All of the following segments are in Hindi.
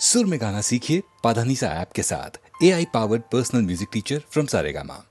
सुर में गाना सीखिए पाधानीसा ऐप के साथ। AI powered personal music teacher from Saregama.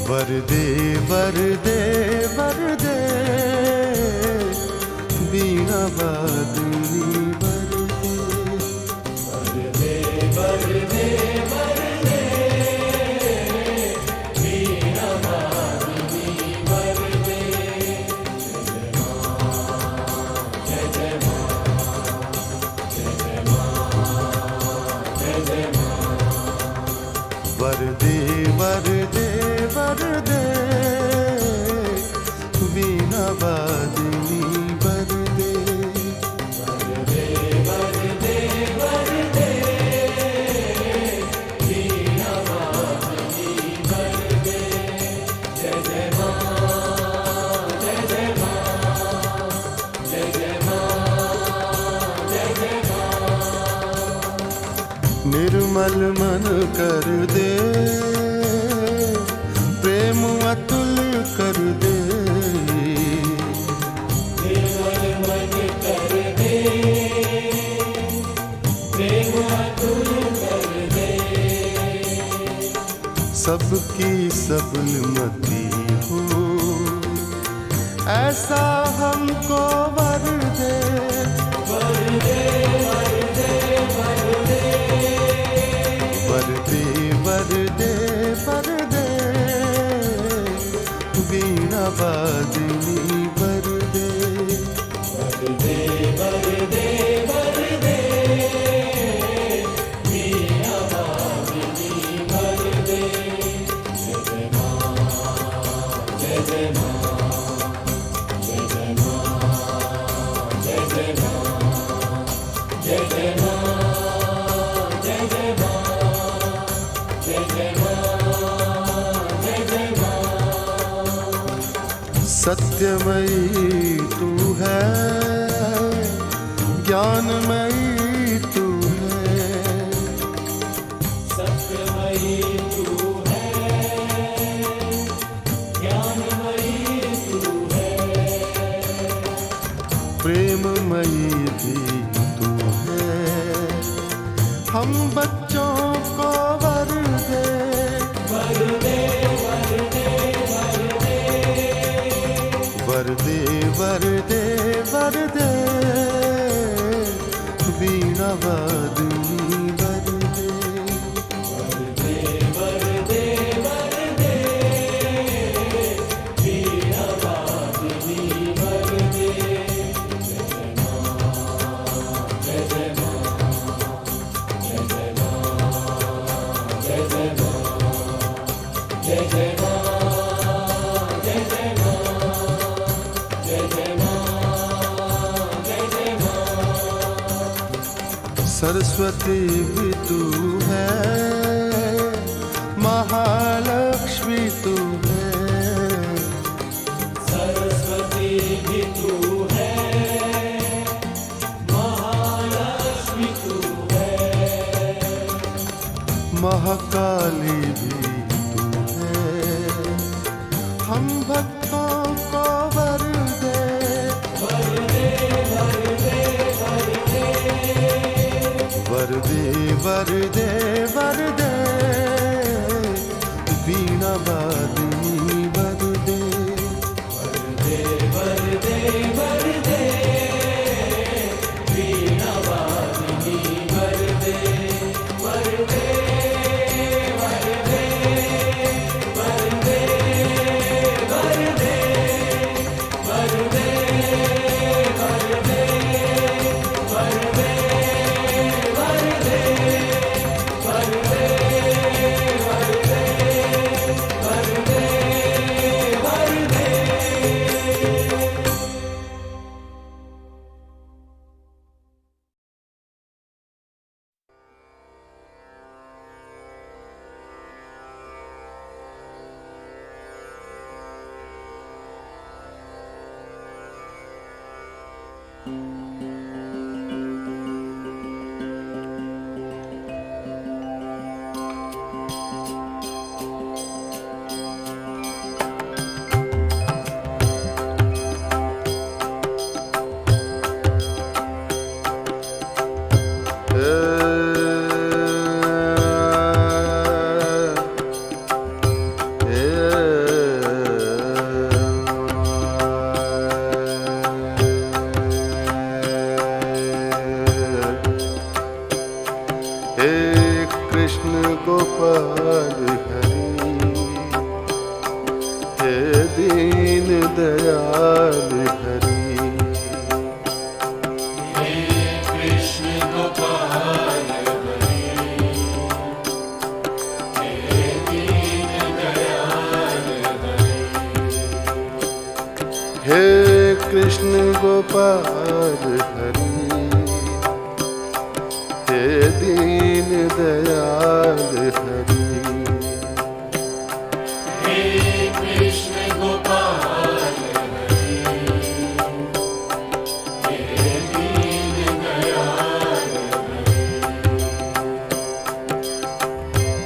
वरदे वरदे वरदे बीना बादनी वरदे वरदे वरदे बीना बादनी वरदे जय जय मां जय जय मां जय जय मां वरदे वरदे वरदे बीना बादनी वरदे वरदे वरदे वरदे बीना बादनी वरदे जय जय मां जय जय मां जय जय मां जय जय मां निर्मल मन कर दे प्रेम अतुल कर दे निर्मल मन कर दे प्रेम अतुल कर दे सबकी सबलमती हो ऐसा हमको वर दे वरदे वरदे वरदे वरदे वरदे बीना बादनी वरदे वरदे वरदे वरदे बीना बादनी वरदे जय जय मां जय जय मां जय जय मां जय जय मां जय जय मां जय जय मां जय जय मां जय जय मां सत्यमयी तू है ज्ञानमयी तू है सत्यमयी तू है ज्ञानमयी तू है प्रेममयी भी तू है हम बच्चों को वर दे वरदे वरदे वरदे वरदे वरदे बीना बादनी वरदे वरदे वरदे वरदे बीना बादनी वरदे जय जय मां जय जय मां जय जय मां जय जय मां जय जय मां जय जय मां जय जय मां जय जय मां सरस्वती भी तू है महालक्ष्मी तू है सरस्वती भी तू है महालक्ष्मी तू है महाकाली भी तू है हम भक्तों को वर दे वरदे वरदे वरदे वरदे वीणा वादिनी वरदे वरदे वरदे वरदे वीणा वादिनी वरदे वरदे वरदे वरदे वरदे वरदे गोपाल हरि हे दीन दयाल हरि हे कृष्ण गोपाल हरि हे दीन दयाल हरि हे कृष्ण गोपाल हरि हे दीन दयाल हरि हे कृष्ण गोपाल हरि हे दीन दयाल हरि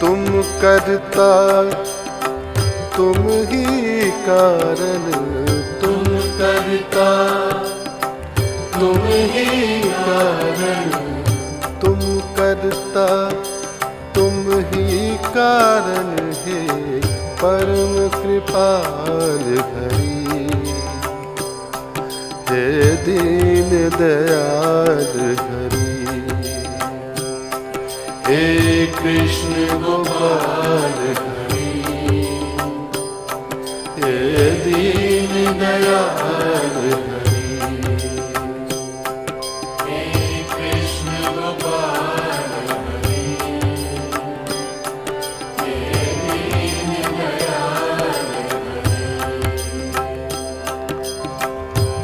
तुम करता तुम ही कारण तुम करता तुम ही कारण तुम करता तुम ही कारण है परम कृपाल हरि हे दीन दयाल हरि हे कृष्ण गोपाल हरि हे दीन दयाल हरि हे कृष्ण गोपाल हरि हे दीन दयाल हरि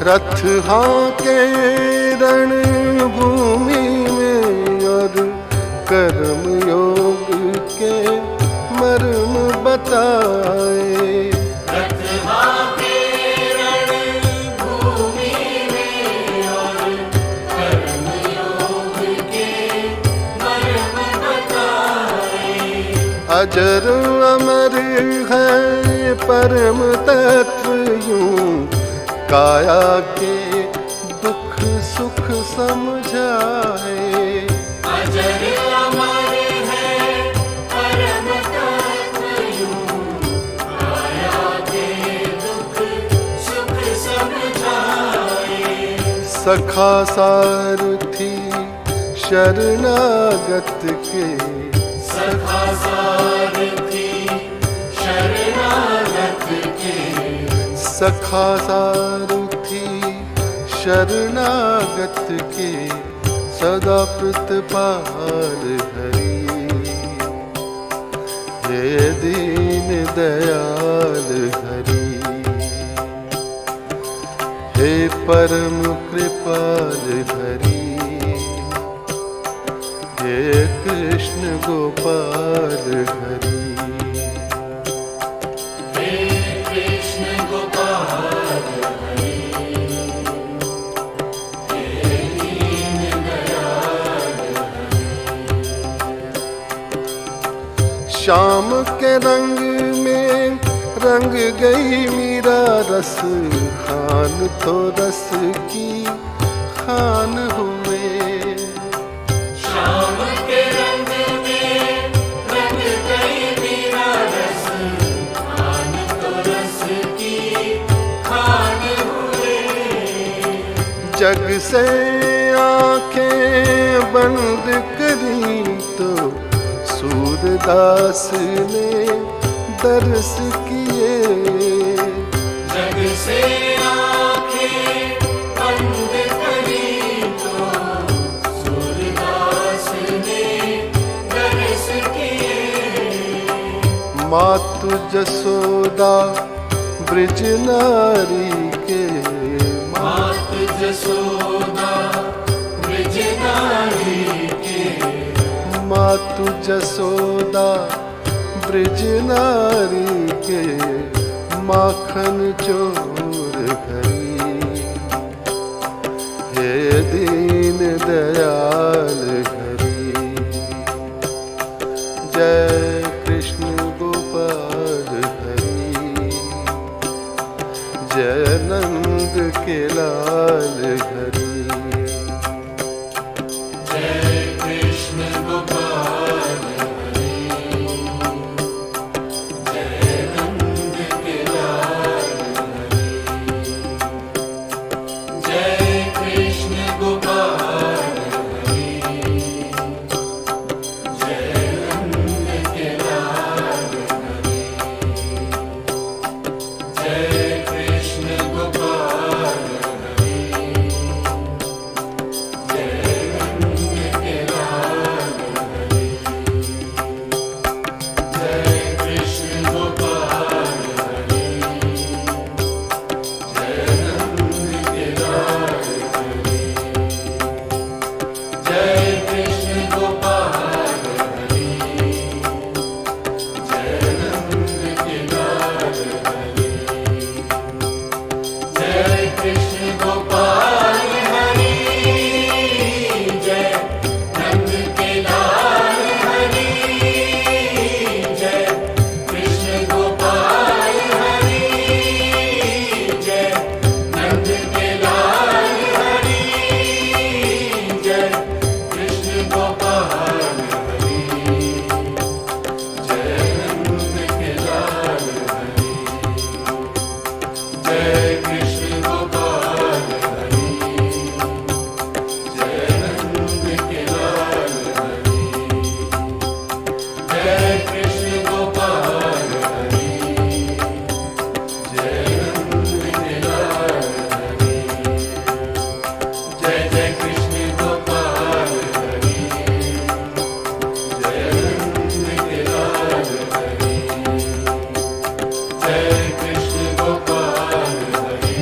रथ हाके रणभूमि में और कर्म योग के मर्म बताए रथ हाके रणभूमि में और कर्म योग के मर्म बताए अजर अमर है परम तत्व यूं काया के दुख सुख समझाए अजर अमर है परम तत्व यूं काया के दुख सुख समझाए सखा सारथी शरणागत के सखा सारथी शरणागत के सखा सारथी शरणागत के सदा प्रतिपाल हरि हे दीन दयाल हरि हे परम कृपाल हरि हे कृष्ण गोपाल हरि हे कृष्ण गोपाल हरि हे दीन दयाल हरि शाम के रंग में रंग गई मीरा रस खान तो रस की खान हुए शाम के रंग जग से आंखें बंद करी तो सूरदास ने दर्श किए। जग से आंखें बंद करी तो सूरदास ने दर्श किए। मातु जसोदा ब्रज नारी के, मातु जसोदा ब्रज नारी के, मातु जसोदा ब्रज नारी के, माखन चोर हरी। हे दीन दयाल हरी, जय कृष्ण गोपाल हरी, जय नंद के लाल हरी। जय कृष्ण गोपाल हरि, जय नंद के लाल हरि। जय कृष्ण गोपाल हरि, जय नंद के लाल हरि। जय कृष्ण गोपाल हरि, जय नंद के लाल हरि। जय कृष्ण गोपाल हरि, जय नंद के लाल हरि। जय कृष्ण गोपाल हरि, जय नंद के लाल हरि। जय कृष्ण गोपाल हरि, जय नंद के लाल हरि। जय कृष्ण गोपाल हरि, जय नंद के लाल हरि। जय कृष्ण गोपाल हरि, जय नंद के लाल हरि। जय कृष्ण गोपाल हरि, जय नंद के लाल हरि। जय कृष्ण गोपाल हरि, जय नंद के लाल हरि। जय जय कृष्ण गोपाल हरि, जय नंद के लाल हरि। जय कृष्ण गोपाल हरि,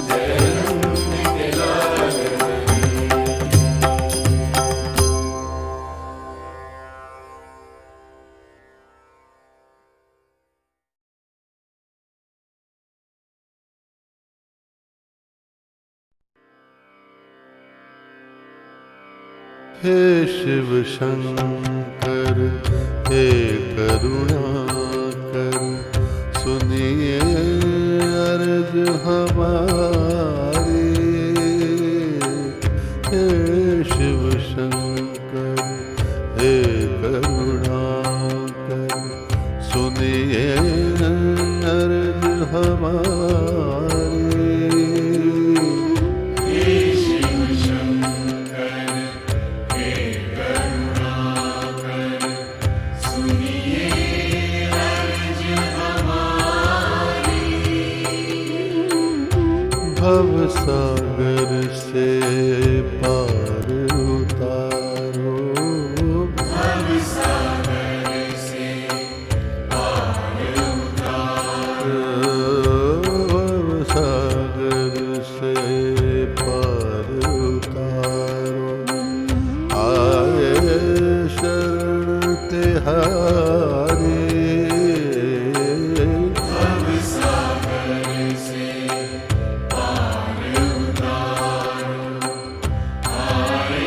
जय नंद के लाल हरि। हे शिव शंकर हे करुणाकर, सुनिए अर्ज हमारी। हे शिव शंकर हे करुणाकर, सुनिए अर्ज हमारी। हे शिव शंकर हे करुणाकर, सुनिए अर्ज हमारी। भव सागर से पार उतारो, भव सागर से पार उतारो। भव सागर से पार उतारो। आए शरण तिहारी, भव सागर से पार उतारो। आए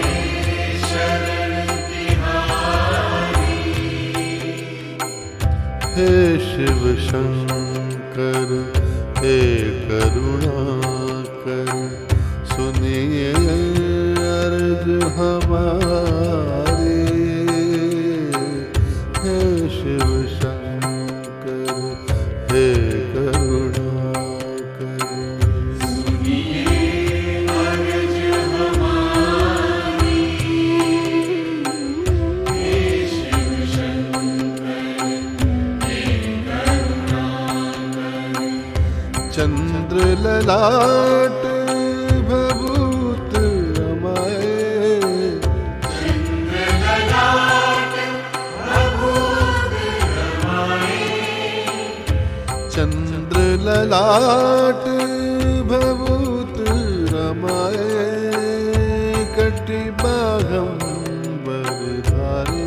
शरण तिहारी। हे शिव शंकर हे करुणाकर, सुनिए अर्ज हमारी। हे शिव शंकर हे करुणाकर, सुनिए ललाट भभूत रमाए, चंद्र ललाट भभूत रमाए, कटिबागंबर धारे,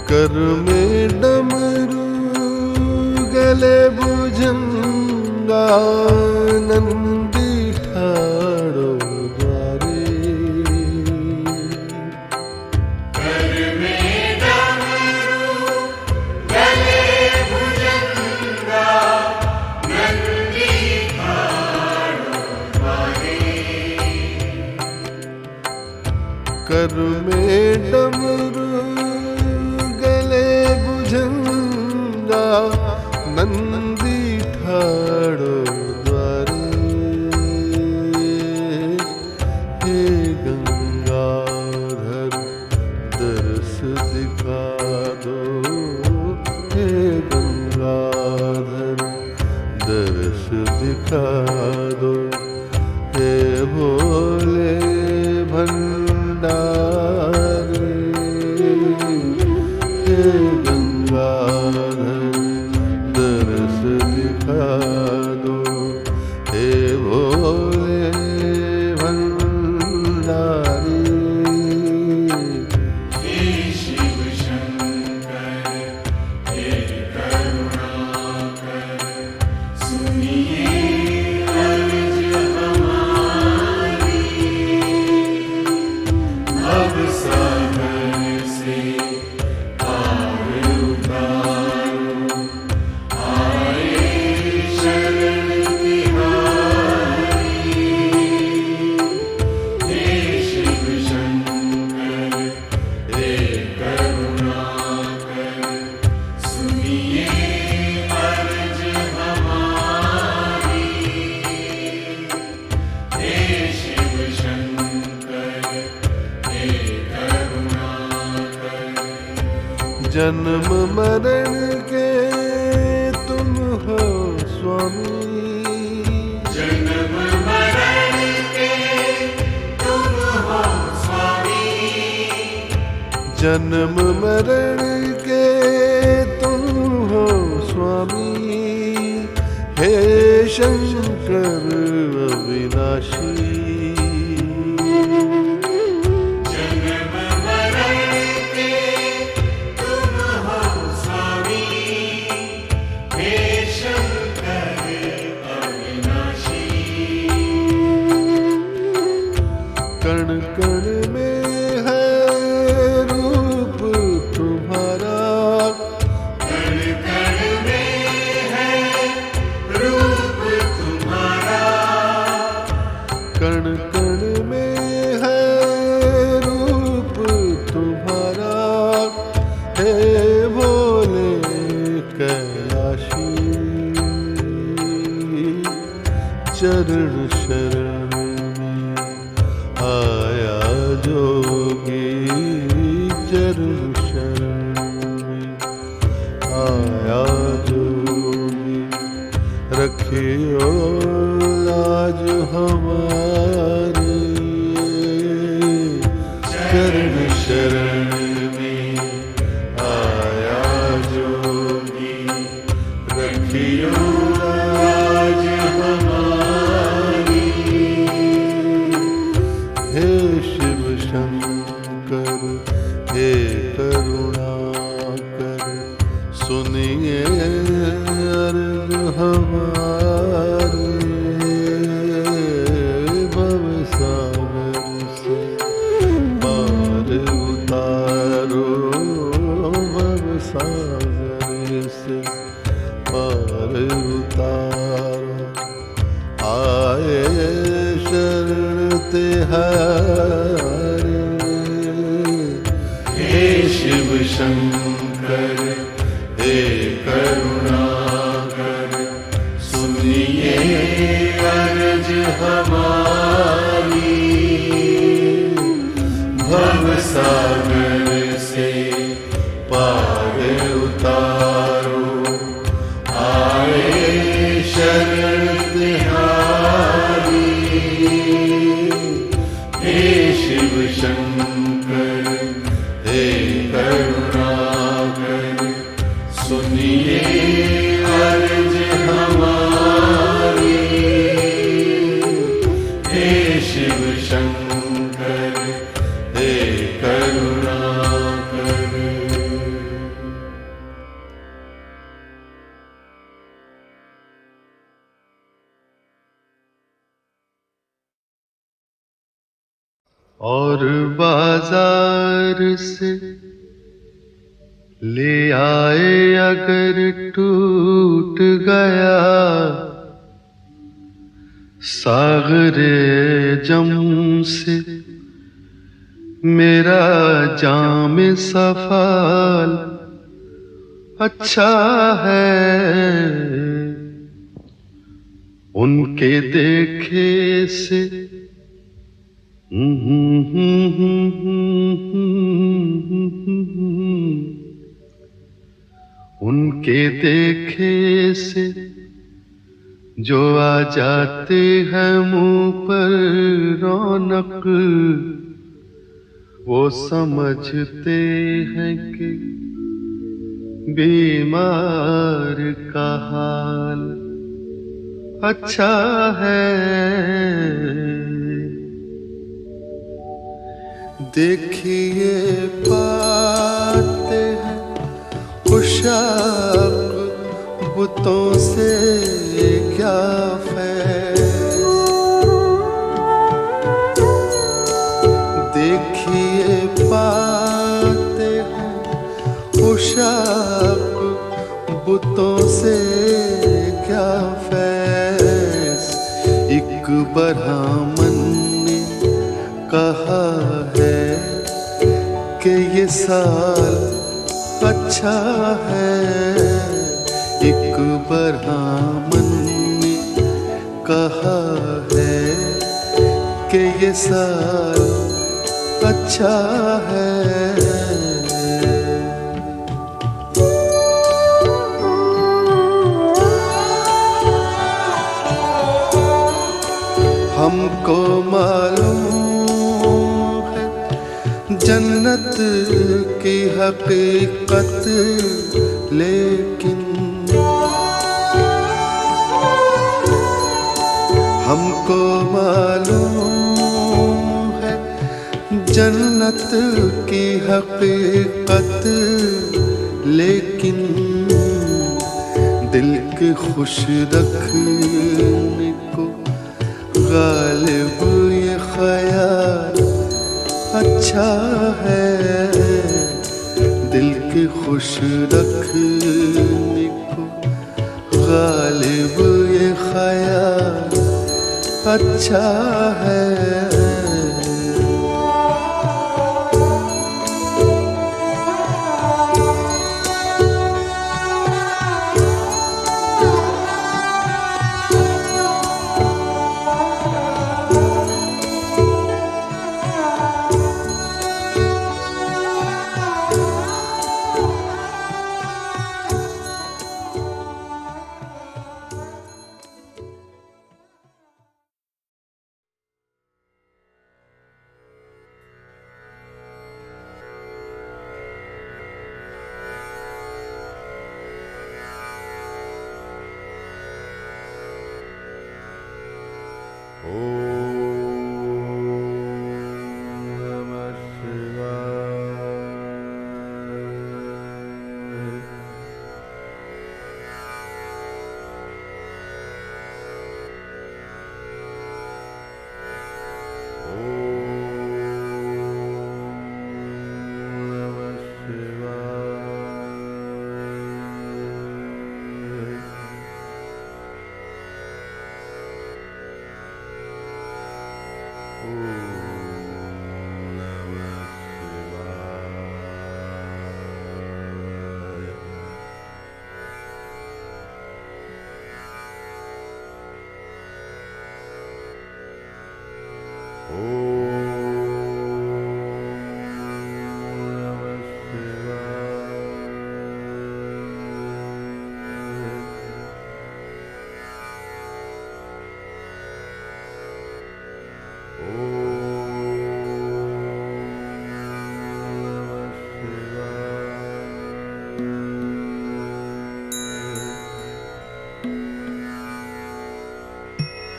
कर में डमरू गले भुजंगा, नंदी ठाड़ो द्वारे, कर में डमरू गले भुजंगा, नंदी ठाड़ो द्वारे, हे गंगाधर दर्श दिखा दो, हे गंगाधर दर्श दिखा दो, हे भोले भंडारे, हे गंगाधर दर्श दिखा दो, हे भोले भंडारी। जन्म मरण के तुम हो स्वामी, जन्म मरण के तुम हो स्वामी, जन्म मरण के तुम हो स्वामी, हे शंकर अविनाशी, कण कण में है रूप तुम्हारा, कण कण में है रूप तुम्हारा, कण कण में है रूप तुम्हारा, हे भोले कैलाशी, चरण शरण आया जोगी, चरण शरण आया जोगी, रखियो लाज हमारी, चरण शरण में आया जोगी, रखियो लाज हमारी, हे शिव शंकर हे करुणाकर, सुनिए अर्ज हमारे, भवसागर से पार उतारो, भवसागर से पार उतारो, आए शरण तिहारे, हे शिव शंकर हे करुणाकर, सुनिए शंकर हे करुणाकर। और बाजार से ले आए अगर टूट गया सागरे जम से मेरा जाम सफाल अच्छा है। उनके देखे से उनके देखे से जो आ जाते हैं मुंह पर रौनक, वो समझते हैं कि बीमार का हाल अच्छा है। देखिए पाते हैं खुशाक बुतों से क्या फैज़। देखिए पाते हैं खुशाक बुतों से क्या फैज़। एक ब्राह्मण ने कहा है कि ये साल अच्छा है। एक ब्राह्मण ने कहा है कि ये साल अच्छा है। हमको मालूम है जन्नत की हकीकत, लेकिन हमको मालूम है जन्नत की हकीकत, लेकिन दिल के खुश रखने को गालिब ये ख्याल अच्छा है। दिल के खुश रखने को गालिब ये ख्याल अच्छा है।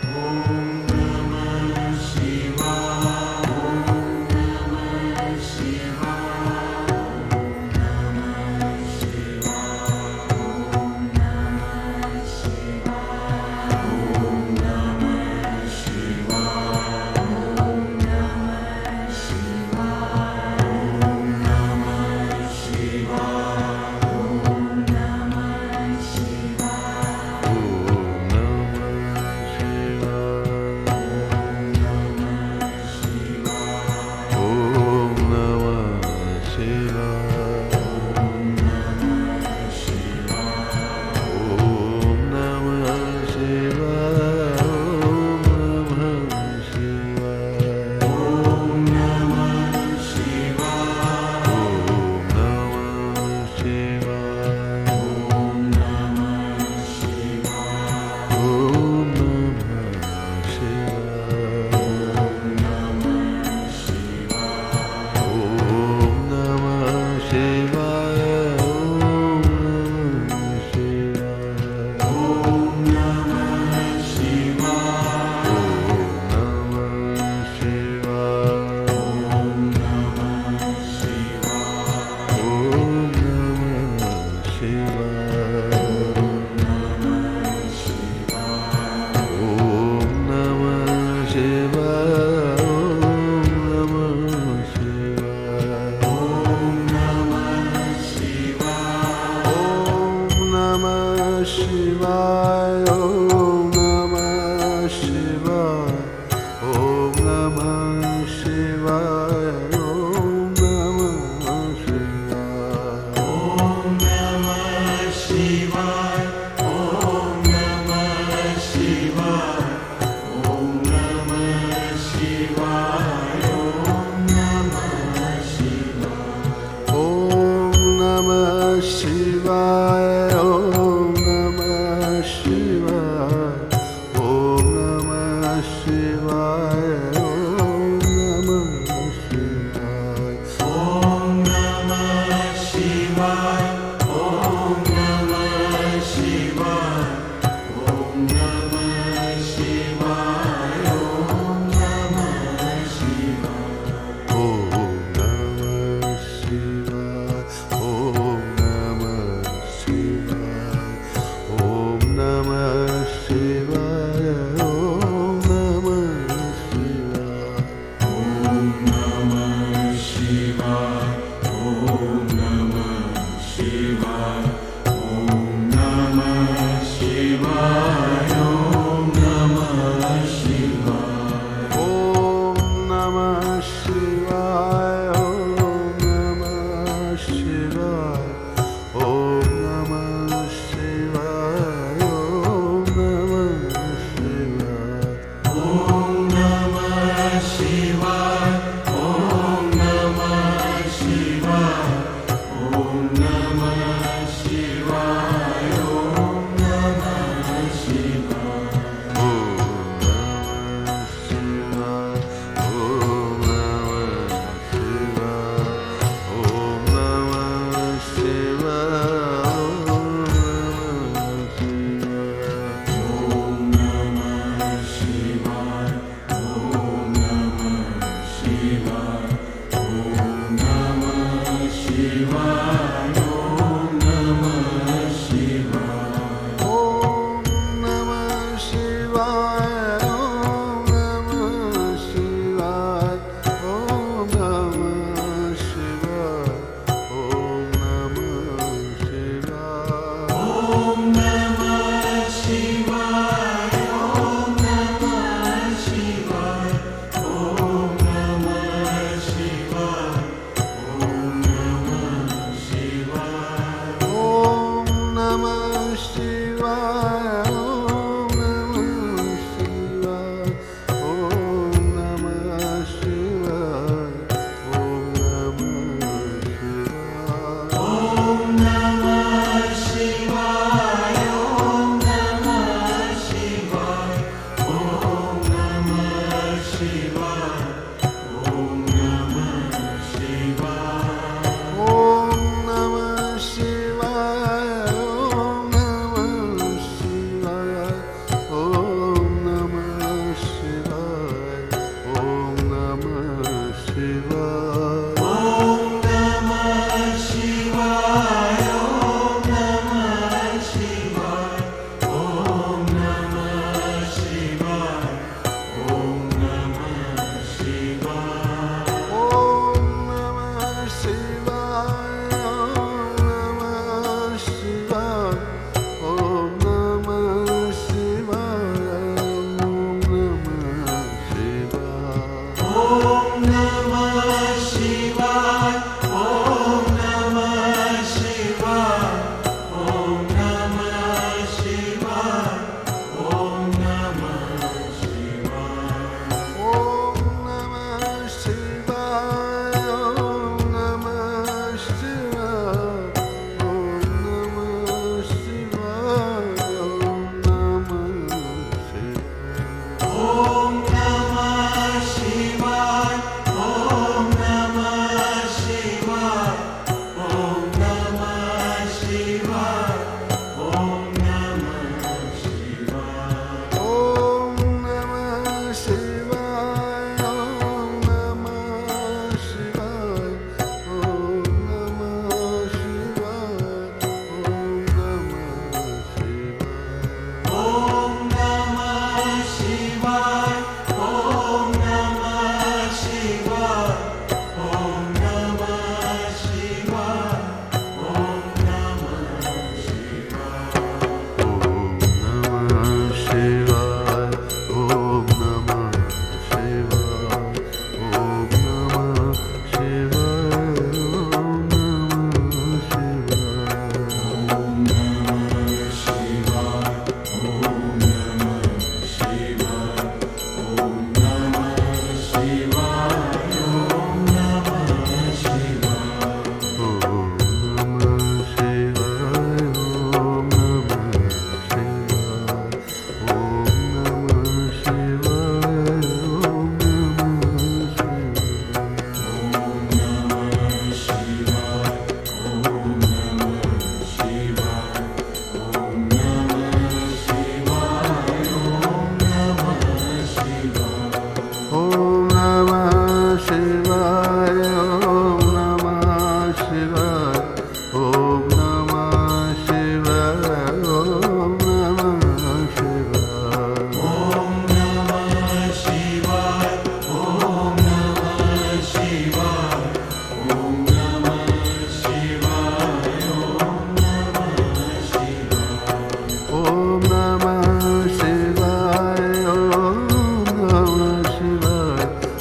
Om Namah Shivaya।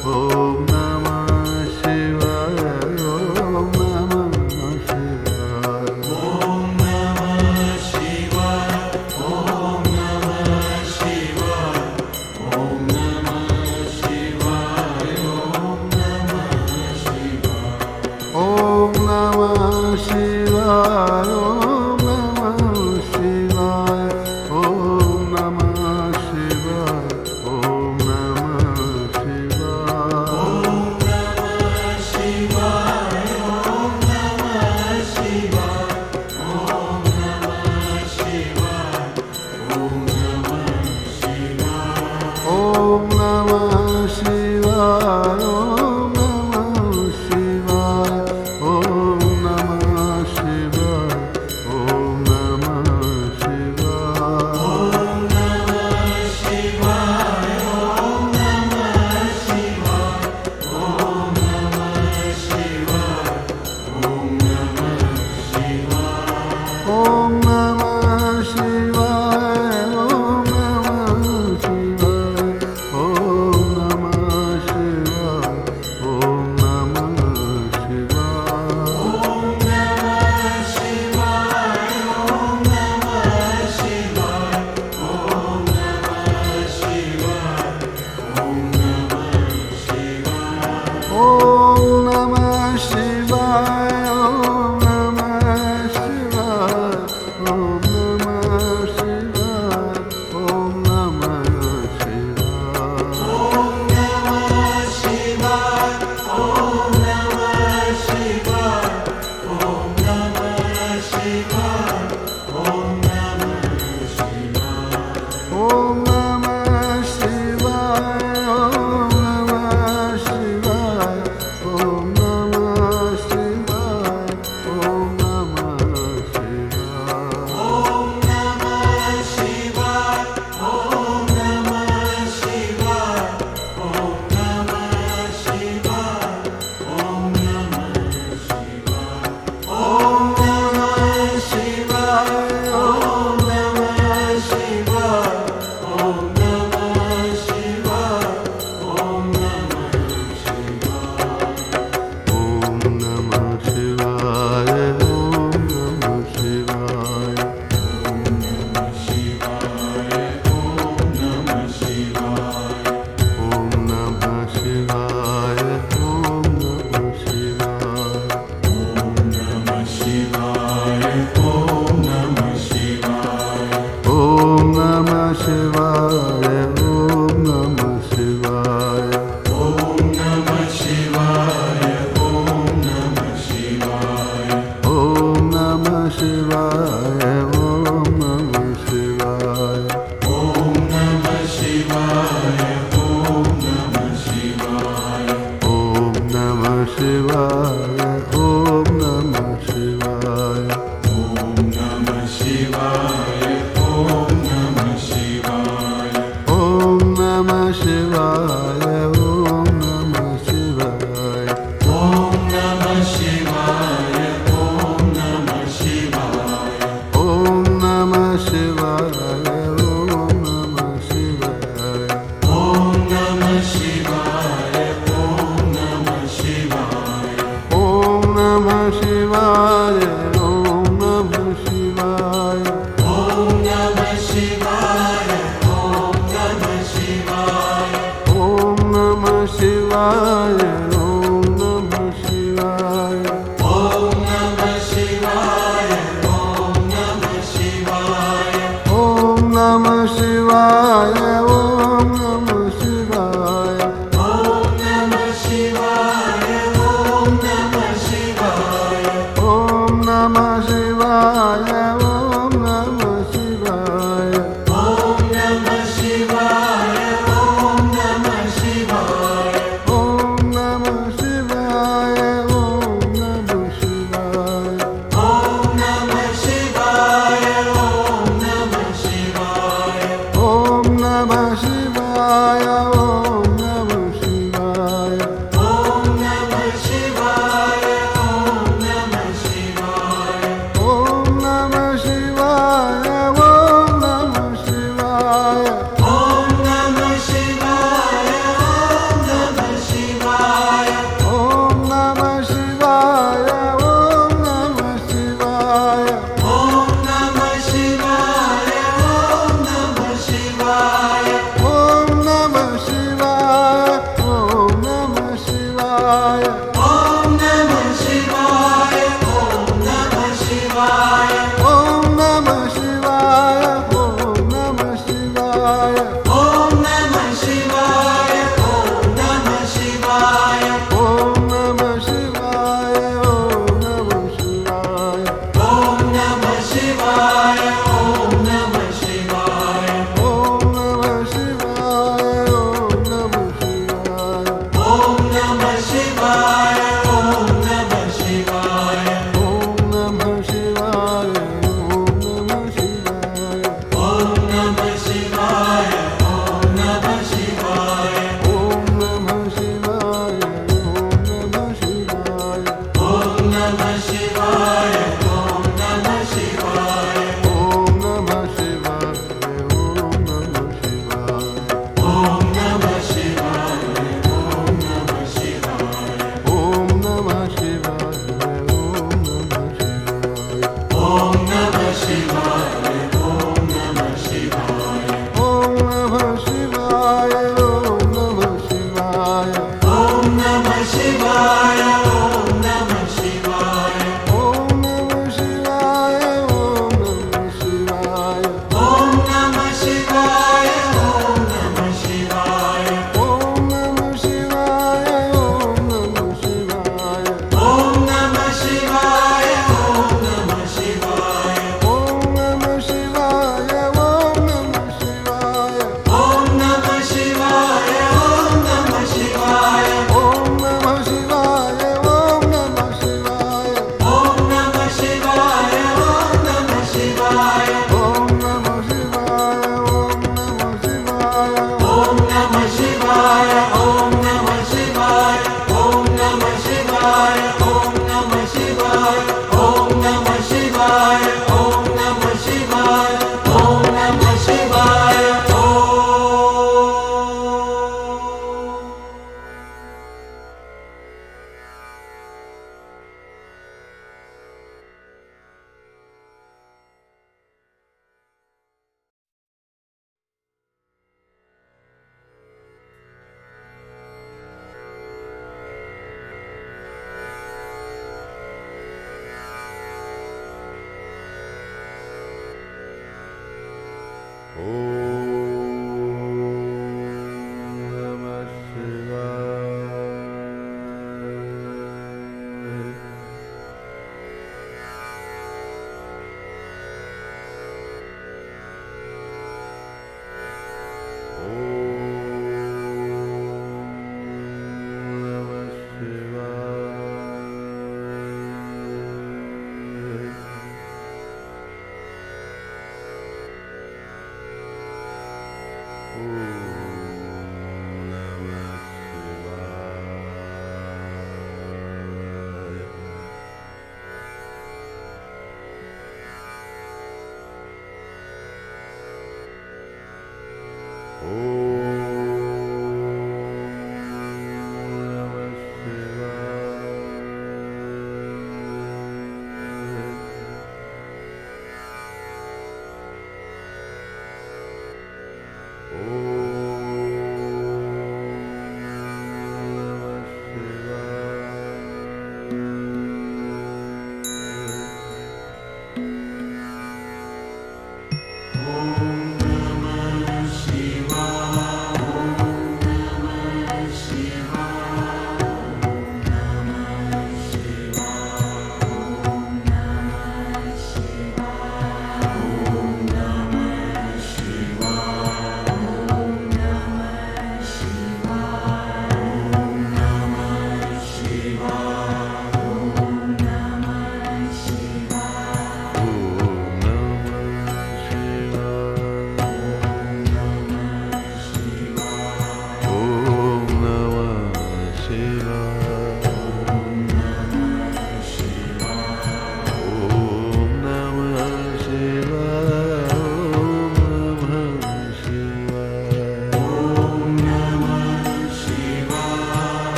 Om Namah Om Namah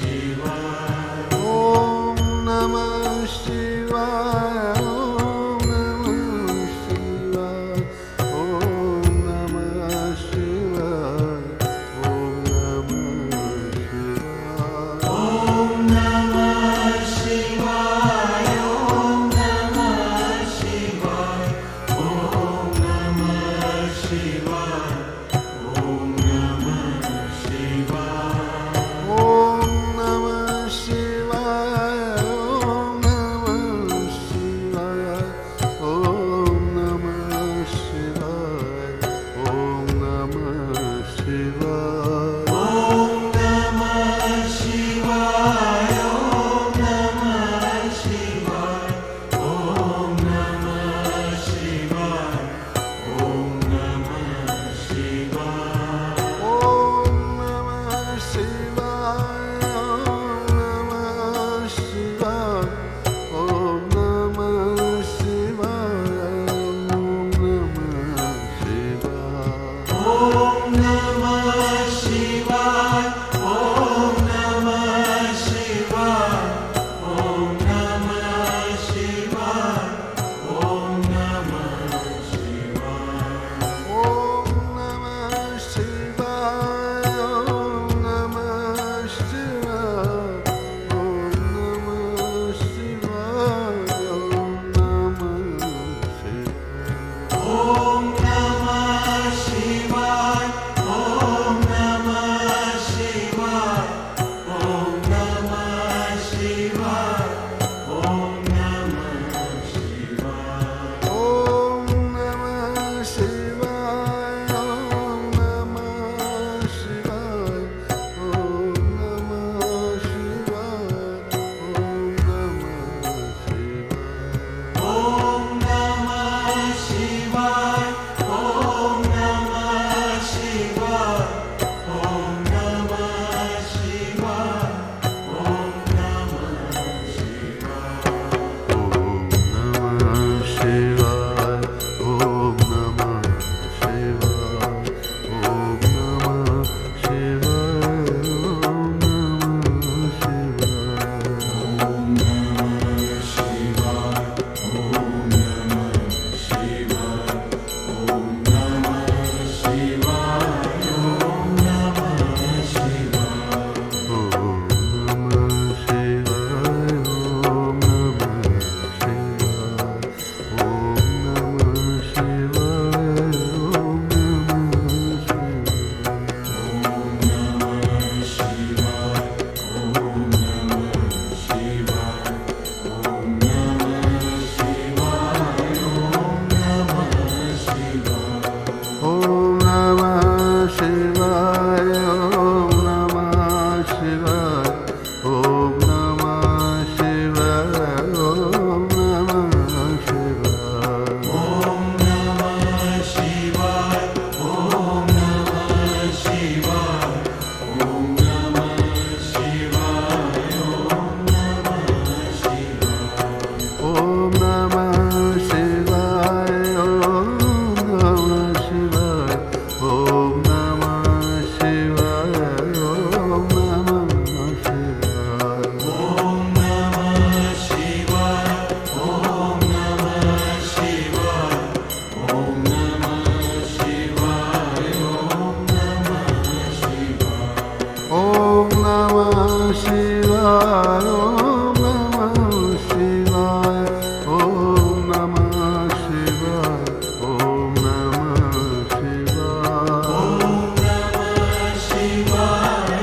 Shiva. Namah Shivaya, Om Namah Shivaya, Om Namah Shivaya, Om Namah Shivaya. Om Namah Shivaya,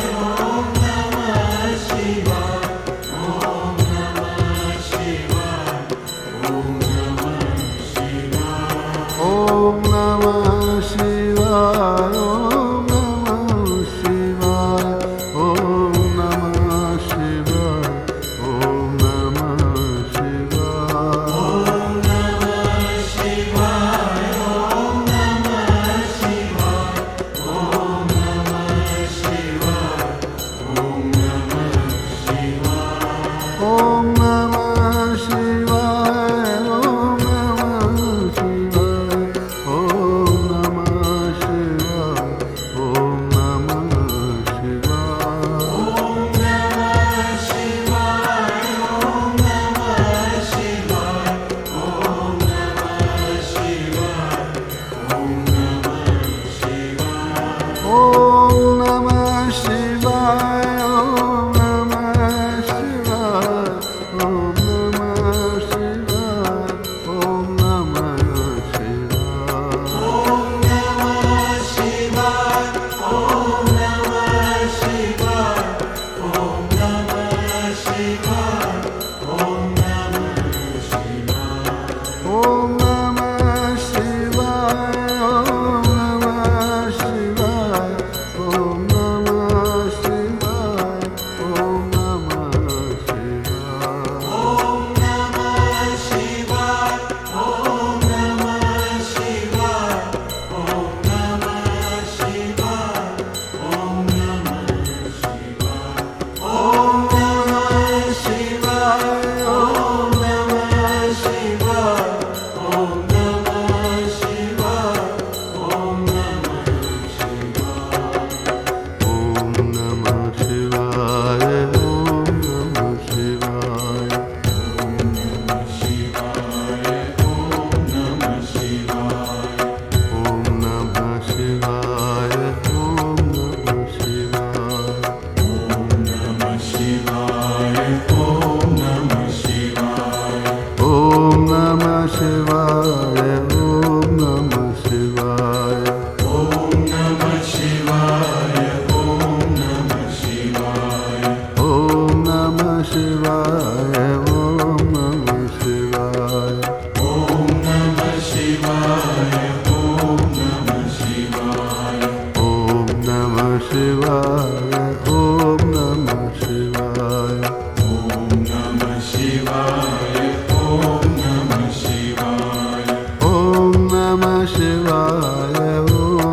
Om Namah Shivaya, Om Namah Shivaya, Om Namah Shivaya. Om Namah Shivaya, Om Namah Shivaya, Om Namah Shivaya, Om Namah Shivaya. Om Namah Shivaya, Om Namah Shivaya, Om Namah Shivaya, Om Namah Shivaya. Om Namah Shivaya, Om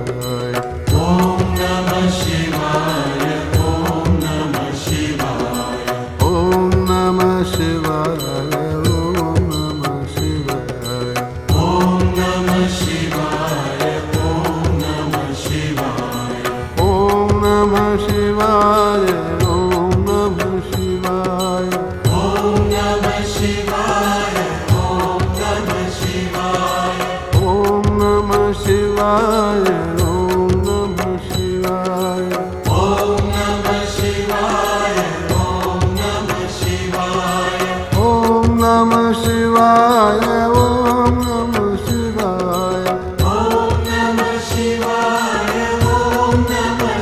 Namah Shivaya, Om Namah Shivaya, Om Namah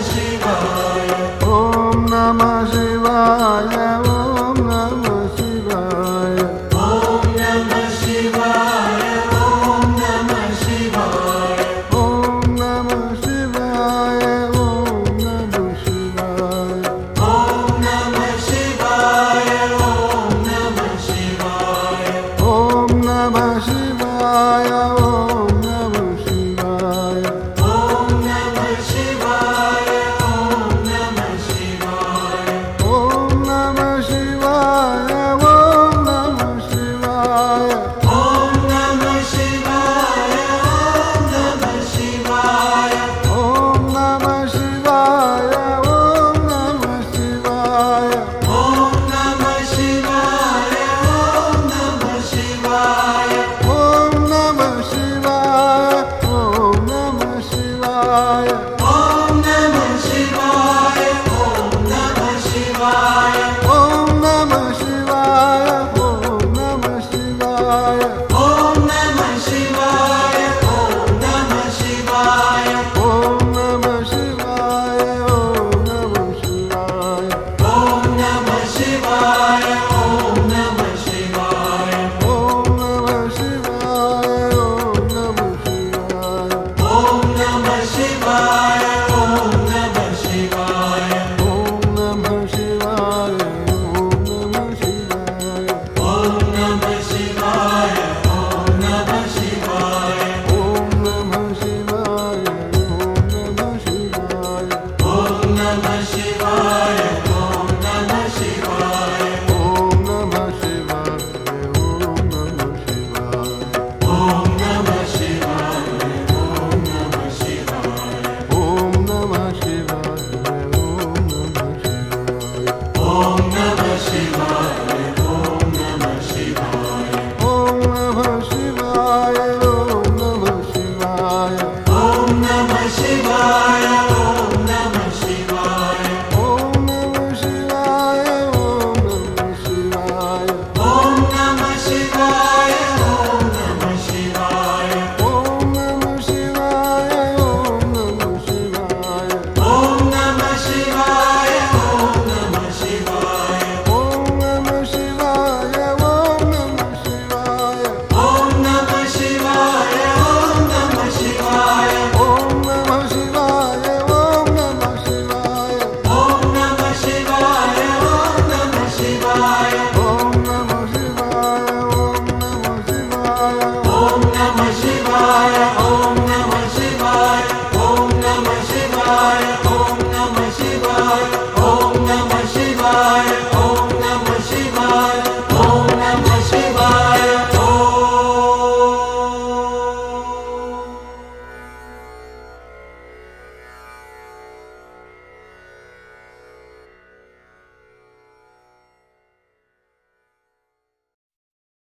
Shivaya. नमः शिवाय